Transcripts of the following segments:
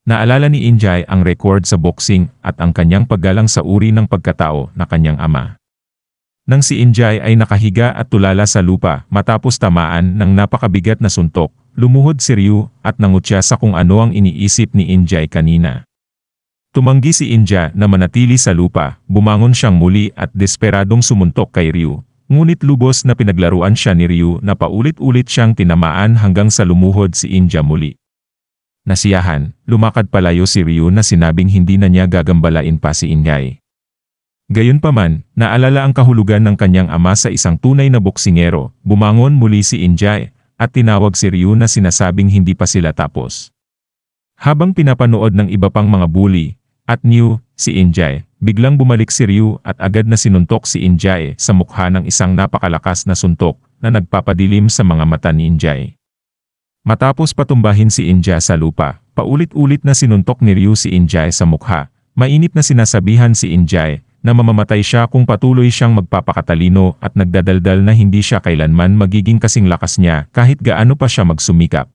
Naalala ni Injay ang record sa boxing at ang kanyang paggalang sa uri ng pagkatao na kanyang ama. Nang si Injay ay nakahiga at tulala sa lupa matapos tamaan ng napakabigat na suntok, lumuhod si Ryu at nangutya sa kung ano ang iniisip ni Injay kanina. Tumanggi si Injay na manatili sa lupa, bumangon siyang muli at desperadong sumuntok kay Ryu. Ngunit lubos na pinaglaruan siya ni Ryu na paulit-ulit siyang tinamaan hanggang sa lumuhod si Injay muli. Nasiyahan, lumakad palayo si Ryu na sinabing hindi na niya gagambalain pa si Injay. Gayunpaman, naalala ang kahulugan ng kanyang ama sa isang tunay na boksingero, bumangon muli si Injay, at tinawag si Ryu na sinasabing hindi pa sila tapos. Habang pinapanood ng iba pang mga bully, at New, si Injay, biglang bumalik si Ryu at agad na sinuntok si Injay sa mukha ng isang napakalakas na suntok na nagpapadilim sa mga mata ni Injay. Matapos patumbahin si Injay sa lupa, paulit-ulit na sinuntok ni Ryu si Injay sa mukha, mainit na sinasabihan si Injay na mamamatay siya kung patuloy siyang magpapakatalino at nagdadaldal na hindi siya kailanman magiging kasing lakas niya kahit gaano pa siya magsumikap.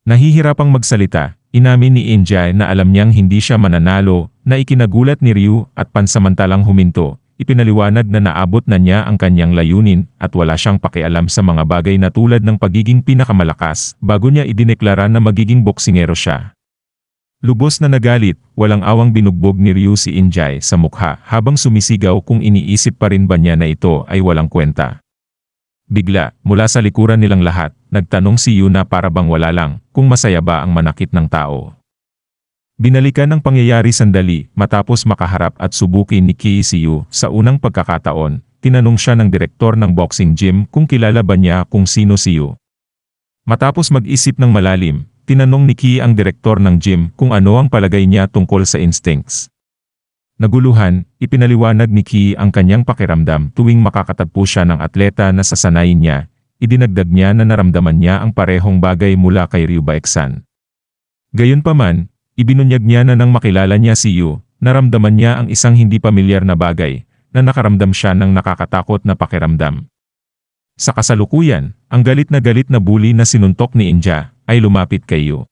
Nahihirapang magsalita, inamin ni Injay na alam niyang hindi siya mananalo, na ikinagulat ni Ryu at pansamantalang huminto, ipinaliwanag na naabot na niya ang kanyang layunin at wala siyang pakialam sa mga bagay na tulad ng pagiging pinakamalakas bago niya idineklara na magiging boksingero siya. Lubos na nagalit, walang awang binugbog ni Ryu si Injay sa mukha habang sumisigaw kung iniisip pa rin ba niya na ito ay walang kwenta. Bigla, mula sa likuran nilang lahat, nagtanong si Yuna para bang wala lang kung masaya ba ang manakit ng tao. Binalikan ng pangyayari sandali matapos makaharap at subukin ni Ki si Yu sa unang pagkakataon, tinanong siya ng direktor ng boxing gym kung kilala ba niya kung sino si Yu. Matapos mag-isip ng malalim, tinanong ni Ki ang direktor ng gym kung ano ang palagay niya tungkol sa instincts. Naguluhan, ipinaliwanag ni Ki ang kanyang pakiramdam tuwing makakatagpo siya ng atleta na sasanayin niya, idinagdag niya na naramdaman niya ang parehong bagay mula kay Ryu Baeksan. Gayunpaman, ibinunyag niya na nang makilala niya si Yu, naramdaman niya ang isang hindi pamilyar na bagay, na nakaramdam siya ng nakakatakot na pakiramdam. Sa kasalukuyan, ang galit na bully na sinuntok ni Injay ay lumapit kay Yu.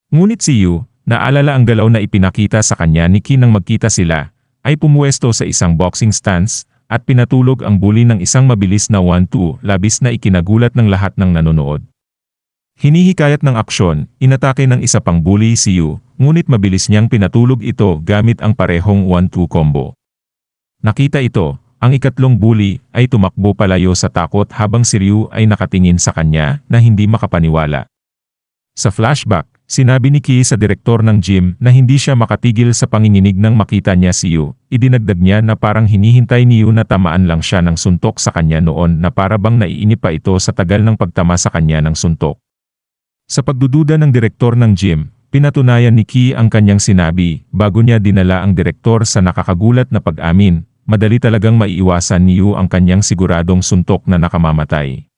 Ngunit si Yu, naalala ang galaw na ipinakita sa kanya ni Ki nang magkita sila, ay pumuwesto sa isang boxing stance at pinatulog ang bully ng isang mabilis na 1-2 labis na ikinagulat ng lahat ng nanonood. Hinihikayat ng aksyon, inatake ng isa pang bully si Yu, ngunit mabilis niyang pinatulog ito gamit ang parehong 1-2 combo. Nakita ito, ang ikatlong bully ay tumakbo palayo sa takot habang si Ryu ay nakatingin sa kanya na hindi makapaniwala. Sa flashback, sinabi ni Ki sa direktor ng gym na hindi siya makatigil sa panginginig nang makita niya si Yu. Idinagdag niya na parang hinihintay ni Yu na tamaan lang siya ng suntok sa kanya noon na para bang naiinip pa ito sa tagal ng pagtama sa kanya ng suntok. Sa pagdududa ng direktor ng gym, pinatunayan ni Ki ang kanyang sinabi bago niya dinala ang direktor sa nakakagulat na pag-amin. Madali talagang maiiwasan ni Yu ang kanyang siguradong suntok na nakamamatay.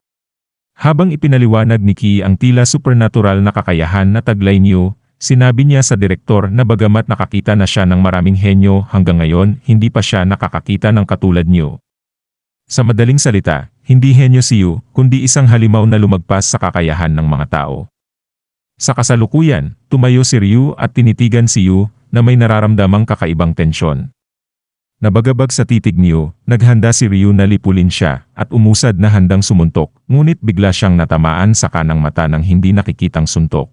Habang ipinaliwanag ni Ki ang tila supernatural na kakayahan na taglay ni Yu, sinabi niya sa direktor na bagamat nakakita na siya ng maraming henyo hanggang ngayon, hindi pa siya nakakakita ng katulad ni Yu. Sa madaling salita, hindi henyo si Yu, kundi isang halimaw na lumagpas sa kakayahan ng mga tao. Sa kasalukuyan, tumayo si Ryu at tinitigan si Yu na may nararamdamang kakaibang tensyon. Nabagabag sa titig ni Yu, naghanda si Ryu na lipulin siya at umusad na handang sumuntok, ngunit bigla siyang natamaan sa kanang mata ng hindi nakikitang suntok.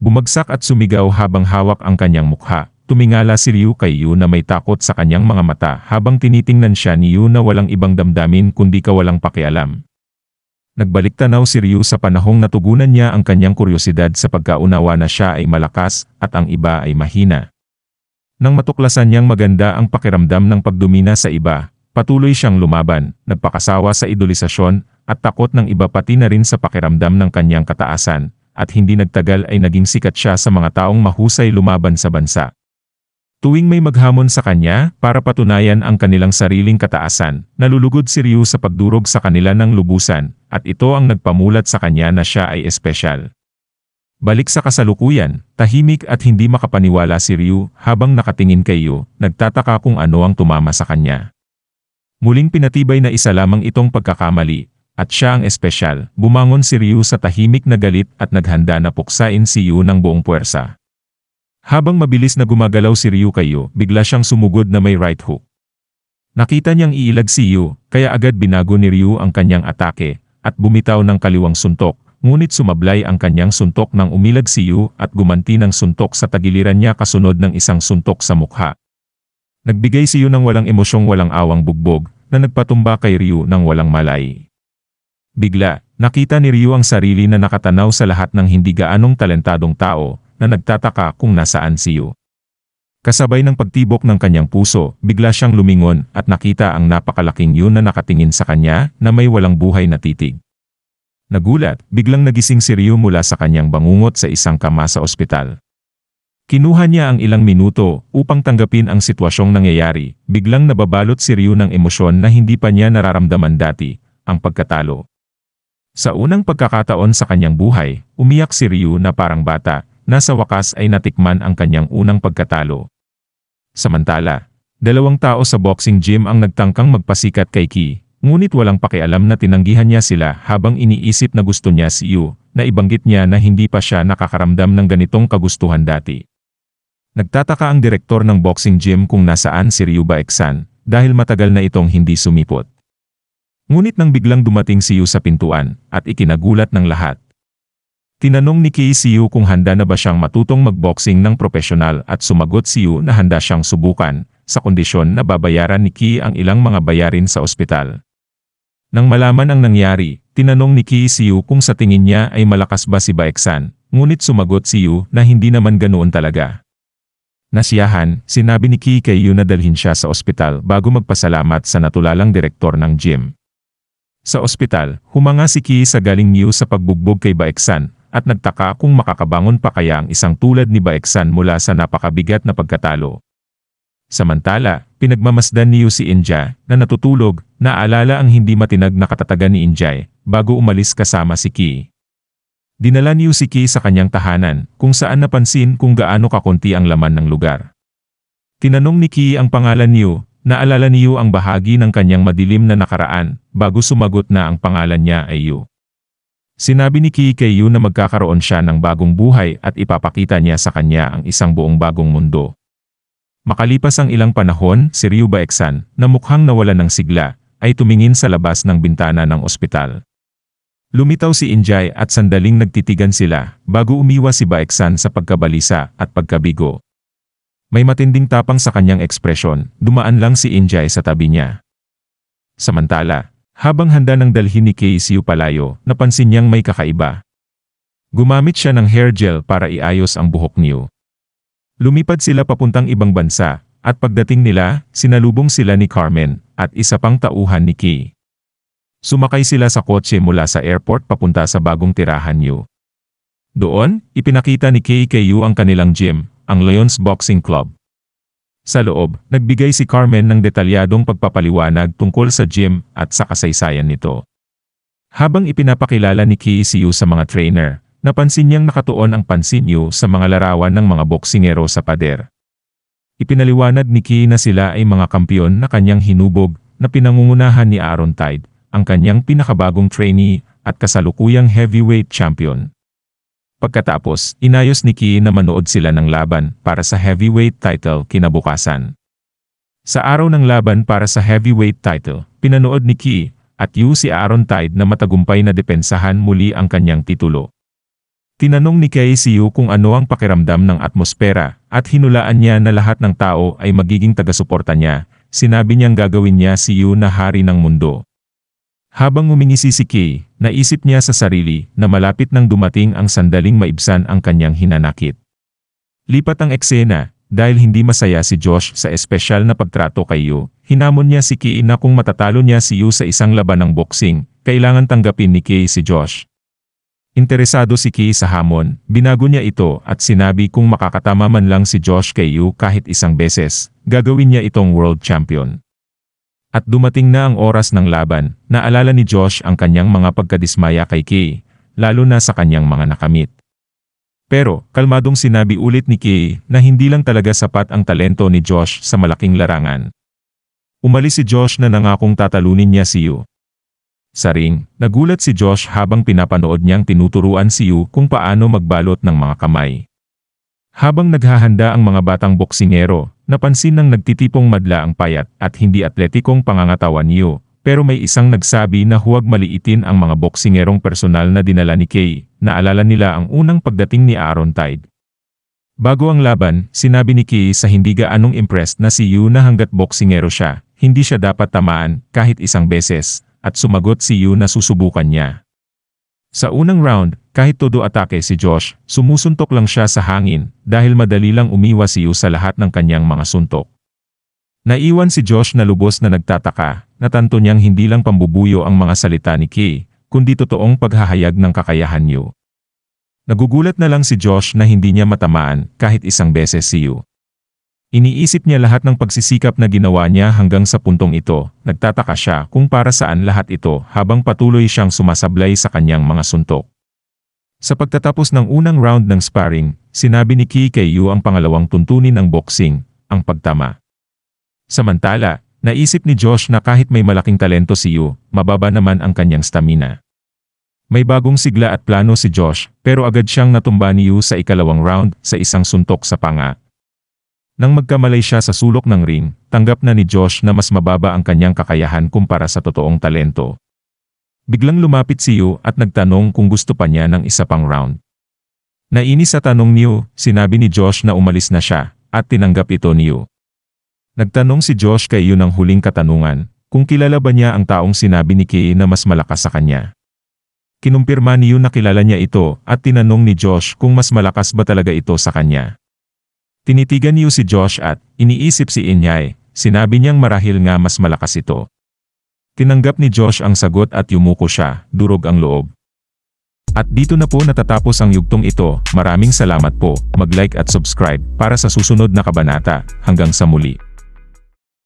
Bumagsak at sumigaw habang hawak ang kanyang mukha. Tumingala si Ryu kay Yu na may takot sa kanyang mga mata habang tinitingnan siya ni Yu na walang ibang damdamin kundi kawalang pakialam. Nagbalik tanaw si Ryu sa panahong natugunan niya ang kanyang kuryosidad sa pagkaunawa na siya ay malakas at ang iba ay mahina. Nang matuklasan niyang maganda ang pakiramdam ng pagdomina sa iba, patuloy siyang lumaban, nagpakasawa sa idolisasyon, at takot ng iba pati na rin sa pakiramdam ng kanyang kataasan, at hindi nagtagal ay naging sikat siya sa mga taong mahusay lumaban sa bansa. Tuwing may maghamon sa kanya, para patunayan ang kanilang sariling kataasan, nalulugod si Ryu sa pagdurog sa kanila ng lubusan, at ito ang nagpamulat sa kanya na siya ay espesyal. Balik sa kasalukuyan, tahimik at hindi makapaniwala si Ryu habang nakatingin kay Yu, nagtataka kung ano ang tumama sa kanya. Muling pinatibay na isa lamang itong pagkakamali, at siya ang espesyal. Bumangon si Ryu sa tahimik na galit at naghanda na puksain si Yu ng buong puwersa. Habang mabilis na gumagalaw si Ryu kay Yu, bigla siyang sumugod na may right hook. Nakita niyang iilag si Yu, kaya agad binago ni Ryu ang kanyang atake, at bumitaw ng kaliwang suntok, ngunit sumablay ang kanyang suntok nang umilag si Yu at gumanti ng suntok sa tagiliran niya kasunod ng isang suntok sa mukha. Nagbigay si Yu ng walang emosyong walang awang bugbog, na nagpatumba kay Ryu ng walang malay. Bigla, nakita ni Ryu ang sarili na nakatanaw sa lahat ng hindi gaanong talentadong tao, na nagtataka kung nasaan si Yu. Kasabay ng pagtibok ng kanyang puso, bigla siyang lumingon at nakita ang napakalaking Yu na nakatingin sa kanya na may walang buhay na titig. Nagulat, biglang nagising si Ryu mula sa kanyang bangungot sa isang kama sa ospital. Kinuha niya ang ilang minuto upang tanggapin ang sitwasyong nangyayari. Biglang nababalot si Ryu ng emosyon na hindi pa niya nararamdaman dati, ang pagkatalo. Sa unang pagkakataon sa kanyang buhay, umiyak si Ryu na parang bata, na sa wakas ay natikman ang kanyang unang pagkatalo. Samantala, 2 tao sa boxing gym ang nagtangkang magpasikat kay Ki, ngunit walang pakialam na tinanggihan niya sila habang iniisip na gusto niya si Yu, na ibanggit niya na hindi pa siya nakakaramdam ng ganitong kagustuhan dati. Nagtataka ang direktor ng boxing gym kung nasaan si Ryu Baeksan, dahil matagal na itong hindi sumipot. Ngunit nang biglang dumating si Yu sa pintuan, at ikinagulat ng lahat. Tinanong ni Ki si Yu kung handa na ba siyang matutong magboxing ng propesyonal at sumagot si Yu na handa siyang subukan, sa kondisyon na babayaran ni Ki ang ilang mga bayarin sa ospital. Nang malaman ang nangyari, tinanong ni Ki si Yu kung sa tingin niya ay malakas ba si Baeksan, ngunit sumagot si Yu na hindi naman ganoon talaga. Nasiyahan, sinabi ni Ki kay Yu na dalhin siya sa ospital bago magpasalamat sa natulalang direktor ng gym. Sa ospital, humanga si Ki sa galing Yu sa pagbugbog kay Baeksan, at nagtaka kung makakabangon pa kaya ang isang tulad ni Baeksan mula sa napakabigat na pagkatalo. Samantala, pinagmamasdan ni Yu si Inja, na natutulog, naalala ang hindi matinag na katatagan ni Injay, bago umalis kasama si Ki. Dinala ni Yu si Ki sa kanyang tahanan, kung saan napansin kung gaano kakunti ang laman ng lugar. Tinanong ni Ki ang pangalan ni Yu, naalala ni Yu ang bahagi ng kanyang madilim na nakaraan, bago sumagot na ang pangalan niya ay Yu. Sinabi ni Ki kay Yu na magkakaroon siya ng bagong buhay at ipapakita niya sa kanya ang isang buong bagong mundo. Makalipas ang ilang panahon, si Ryu Baeksan, na mukhang nawala ng sigla, ay tumingin sa labas ng bintana ng ospital. Lumitaw si Injay at sandaling nagtitigan sila, bago umiwas si Baeksan sa pagkabalisa at pagkabigo. May matinding tapang sa kanyang ekspresyon, dumaan lang si Injay sa tabi niya. Samantala, habang handa ng dalhin ni Ki si Yu palayo, napansin niyang may kakaiba. Gumamit siya ng hair gel para iayos ang buhok ni Yu. Lumipad sila papuntang ibang bansa, at pagdating nila, sinalubong sila ni Carmen, at isa pang tauhan ni Ki. Sumakay sila sa kotse mula sa airport papunta sa bagong tirahan ni Yu. Doon, ipinakita ni Ki kay Yu ang kanilang gym, ang Lions Boxing Club. Sa loob, nagbigay si Carmen ng detalyadong pagpapaliwanag tungkol sa gym at sa kasaysayan nito. Habang ipinapakilala ni Ki si Yu sa mga trainer, napansin niyang nakatuon ang pansin Yu sa mga larawan ng mga boksingero sa pader. Ipinaliwanag ni Ki na sila ay mga kampiyon na kanyang hinubog na pinangungunahan ni Aaron Tide, ang kanyang pinakabagong trainee at kasalukuyang heavyweight champion. Pagkatapos, inayos ni Ki na manood sila ng laban para sa heavyweight title kinabukasan. Sa araw ng laban para sa heavyweight title, pinanood ni Ki at Yu si Aaron Tide na matagumpay na depensahan muli ang kanyang titulo. Tinanong ni Ki si Yu kung ano ang pakiramdam ng atmosfera at hinulaan niya na lahat ng tao ay magiging taga-suporta niya. Sinabi niyang gagawin niya si Yu na hari ng mundo. Habang ngumingisi si Ki, naisip niya sa sarili na malapit nang dumating ang sandaling maibsan ang kanyang hinanakit. Lipat ang eksena, dahil hindi masaya si Josh sa espesyal na pagtrato kay Yu, hinamon niya si Ki na kung matatalo niya si Yu sa isang laban ng boxing, kailangan tanggapin ni Ki si Josh. Interesado si Ki sa hamon, binago niya ito at sinabi kung makakatama man lang si Josh kay Yu kahit isang beses, gagawin niya itong world champion. At dumating na ang oras ng laban, naalala ni Josh ang kanyang mga pagkadismaya kay Ki, lalo na sa kanyang mga nakamit. Pero, kalmadong sinabi ulit ni Ki na hindi lang talaga sapat ang talento ni Josh sa malaking larangan. Umalis si Josh na nangakong tatalunin niya si Yu. Sa ring, nagulat si Josh habang pinapanood niyang tinuturuan si Yu kung paano magbalot ng mga kamay. Habang naghahanda ang mga batang boksingero, napansin ng nagtitipong madla ang payat at hindi atletikong pangangatawan ni Yu. Pero may isang nagsabi na huwag maliitin ang mga boksingerong personal na dinala ni Kay. Naalala nila ang unang pagdating ni Aaron Tide. Bago ang laban, sinabi ni Kay sa hindi gaanong impressed na si Yu na hanggat boksingero siya, hindi siya dapat tamaan kahit isang beses, at sumagot si Yu na susubukan niya. Sa unang round, kahit todo atake si Josh, sumusuntok lang siya sa hangin dahil madali lang umiwas si Yu sa lahat ng kanyang mga suntok. Naiwan si Josh na lubos na nagtataka, natanto niyang hindi lang pambubuyo ang mga salita ni Kay, kundi totoong paghahayag ng kakayahan ni Yu. Nagugulat na lang si Josh na hindi niya matamaan kahit isang beses si Yu. Iniisip niya lahat ng pagsisikap na ginawa niya hanggang sa puntong ito, nagtataka siya kung para saan lahat ito habang patuloy siyang sumasablay sa kanyang mga suntok. Sa pagtatapos ng unang round ng sparring, sinabi ni Kay kay Yu ang pangalawang tuntunin ng boxing, ang pagtama. Samantala, naisip ni Josh na kahit may malaking talento si Yu, mababa naman ang kanyang stamina. May bagong sigla at plano si Josh, pero agad siyang natumba ni Yu sa ikalawang round sa isang suntok sa panga. Nang magkamalay siya sa sulok ng ring, tanggap na ni Josh na mas mababa ang kanyang kakayahan kumpara sa totoong talento. Biglang lumapit si Yu at nagtanong kung gusto pa niya ng isa pang round. Nainis sa tanong ni Yu, sinabi ni Josh na umalis na siya, at tinanggap ito ni Yu. Nagtanong si Josh kay Yu ng huling katanungan, kung kilala ba niya ang taong sinabi ni Kay na mas malakas sa kanya. Kinumpirma ni Yu na kilala niya ito at tinanong ni Josh kung mas malakas ba talaga ito sa kanya. Tinitigan ni Yu si Josh at iniisip si Inyay, sinabi niyang marahil nga mas malakas ito. Tinanggap ni Josh ang sagot at yumuko siya, durog ang loob. At dito na po natatapos ang yugtong ito. Maraming salamat po, mag-like at subscribe para sa susunod na kabanata. Hanggang sa muli.